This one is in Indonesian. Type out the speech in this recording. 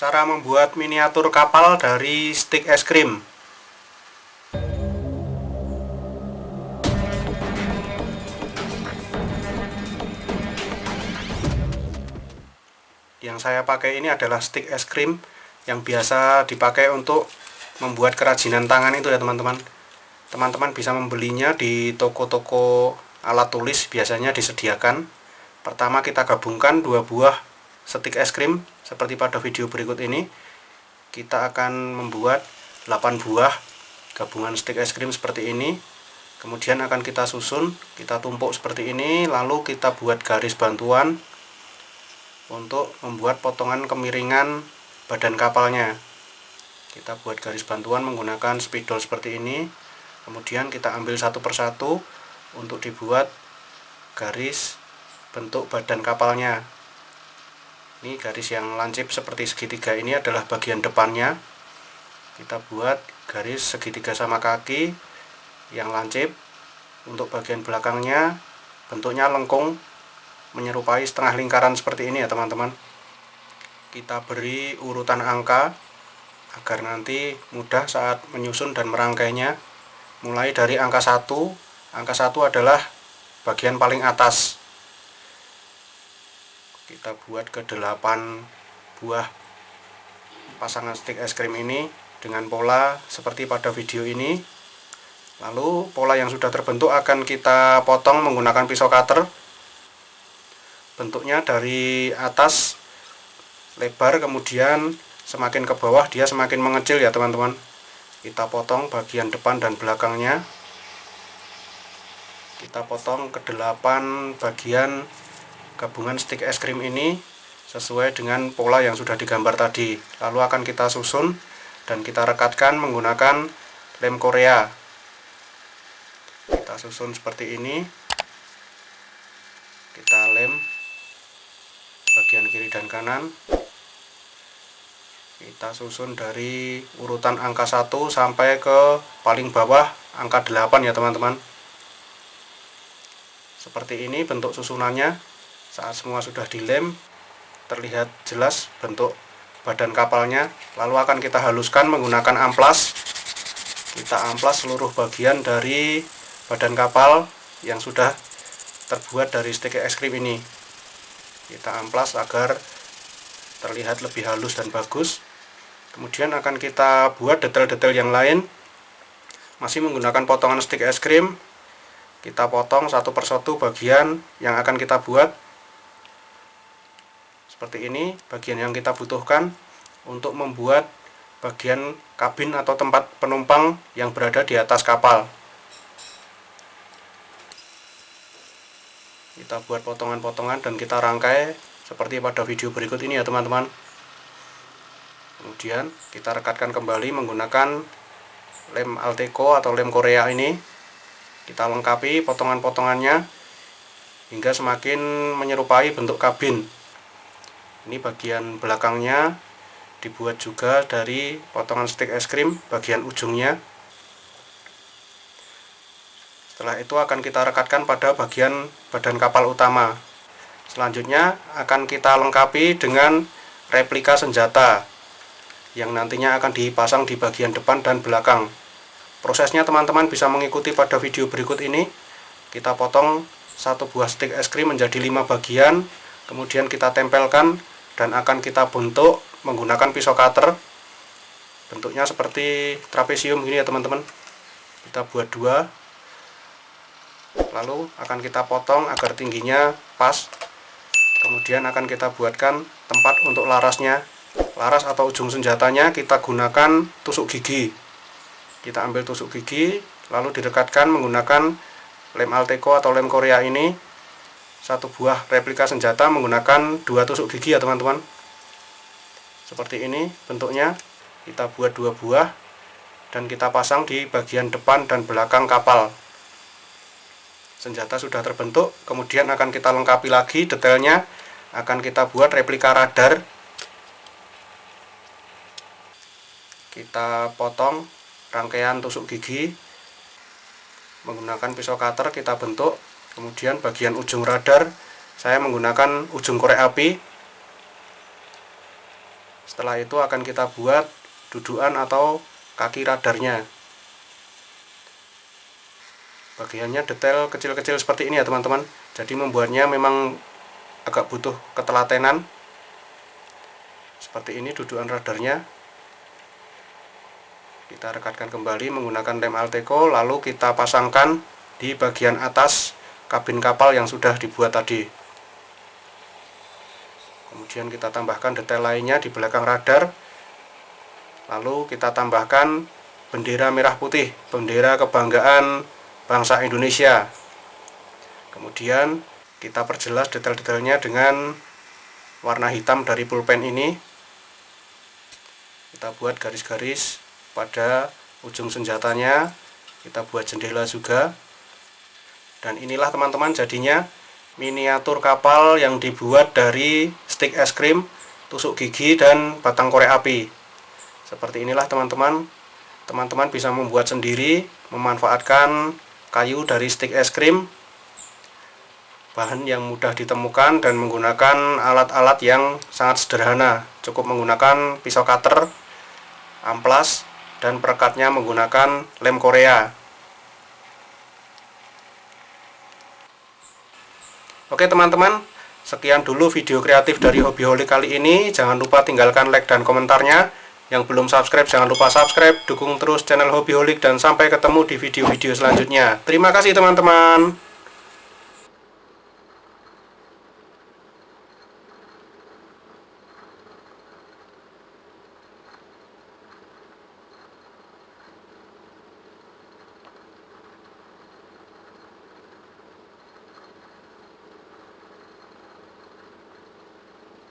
Cara membuat miniatur kapal dari stik es krim. Yang saya pakai ini adalah stik es krim yang biasa dipakai untuk membuat kerajinan tangan itu ya teman-teman. Teman-teman bisa membelinya di toko-toko alat tulis, biasanya disediakan. Pertama kita gabungkan 2 buah stik es krim seperti pada video berikut ini. Kita akan membuat 8 buah gabungan stik es krim seperti ini. Kemudian akan kita susun, kita tumpuk seperti ini, lalu kita buat garis bantuan untuk membuat potongan kemiringan badan kapalnya. Kita buat garis bantuan menggunakan spidol seperti ini. Kemudian kita ambil satu persatu untuk dibuat garis bentuk badan kapalnya. Ini garis yang lancip seperti segitiga ini adalah bagian depannya. Kita buat garis segitiga sama kaki yang lancip. Untuk bagian belakangnya bentuknya lengkung menyerupai setengah lingkaran seperti ini ya teman-teman. Kita beri urutan angka agar nanti mudah saat menyusun dan merangkainya. Mulai dari angka 1. Angka 1 adalah bagian paling atas. Kita buat ke 8 buah pasangan stik es krim ini dengan pola seperti pada video ini. Lalu pola yang sudah terbentuk akan kita potong menggunakan pisau cutter. Bentuknya dari atas lebar, kemudian semakin ke bawah dia semakin mengecil ya teman-teman. Kita potong bagian depan dan belakangnya. Kita potong ke 8 bagian gabungan stik es krim ini sesuai dengan pola yang sudah digambar tadi. Lalu akan kita susun dan kita rekatkan menggunakan lem Korea. Kita susun seperti ini. Kita lem bagian kiri dan kanan. Kita susun dari urutan angka 1 sampai ke paling bawah angka 8 ya teman-teman. Seperti ini bentuk susunannya. Saat semua sudah dilem, terlihat jelas bentuk badan kapalnya. Lalu akan kita haluskan menggunakan amplas. Kita amplas seluruh bagian dari badan kapal yang sudah terbuat dari stik es krim ini. Kita amplas agar terlihat lebih halus dan bagus. Kemudian akan kita buat detail-detail yang lain, masih menggunakan potongan stik es krim. Kita potong satu persatu bagian yang akan kita buat. Seperti ini bagian yang kita butuhkan untuk membuat bagian kabin atau tempat penumpang yang berada di atas kapal. Kita buat potongan-potongan dan kita rangkai seperti pada video berikut ini ya teman-teman. Kemudian kita rekatkan kembali menggunakan lem Alteco atau lem Korea ini. Kita lengkapi potongan-potongannya hingga semakin menyerupai bentuk kabin. Ini bagian belakangnya dibuat juga dari potongan stik es krim bagian ujungnya. Setelah itu akan kita rekatkan pada bagian badan kapal utama. Selanjutnya akan kita lengkapi dengan replika senjata yang nantinya akan dipasang di bagian depan dan belakang. Prosesnya teman-teman bisa mengikuti pada video berikut ini. Kita potong satu buah stik es krim menjadi 5 bagian, kemudian kita tempelkan dan akan kita bentuk menggunakan pisau cutter. Bentuknya seperti trapesium gini ya teman-teman. Kita buat 2, lalu akan kita potong agar tingginya pas. Kemudian akan kita buatkan tempat untuk larasnya. Laras atau ujung senjatanya kita gunakan tusuk gigi. Kita ambil tusuk gigi, lalu direkatkan menggunakan lem Alteco atau lem Korea ini. Satu buah replika senjata menggunakan 2 tusuk gigi ya teman-teman. Seperti ini bentuknya. Kita buat 2 buah dan kita pasang di bagian depan dan belakang kapal. Senjata sudah terbentuk, kemudian akan kita lengkapi lagi detailnya. Akan kita buat replika radar. Kita potong rangkaian tusuk gigi menggunakan pisau cutter, kita bentuk. Kemudian bagian ujung radar saya menggunakan ujung korek api. Setelah itu akan kita buat dudukan atau kaki radarnya. Bagiannya detail kecil-kecil seperti ini ya teman-teman. Jadi membuatnya memang agak butuh ketelatenan. Seperti ini dudukan radarnya. Kita rekatkan kembali menggunakan lem Alteco, lalu kita pasangkan di bagian atas kabin kapal yang sudah dibuat tadi. Kemudian kita tambahkan detail lainnya di belakang radar. Lalu kita tambahkan bendera merah putih, bendera kebanggaan bangsa Indonesia. Kemudian kita perjelas detail-detailnya dengan warna hitam dari pulpen ini. Kita buat garis-garis pada ujung senjatanya, kita buat jendela juga. Dan inilah teman-teman jadinya miniatur kapal yang dibuat dari stik es krim, tusuk gigi, dan batang korek api. Seperti inilah teman-teman. Teman-teman bisa membuat sendiri, memanfaatkan kayu dari stik es krim, bahan yang mudah ditemukan, dan menggunakan alat-alat yang sangat sederhana. Cukup menggunakan pisau cutter, amplas, dan perekatnya menggunakan lem Korea. Oke teman-teman, sekian dulu video kreatif dari Hobbyholic kali ini. Jangan lupa tinggalkan like dan komentarnya. Yang belum subscribe jangan lupa subscribe. Dukung terus channel Hobbyholic dan sampai ketemu di video-video selanjutnya. Terima kasih teman-teman.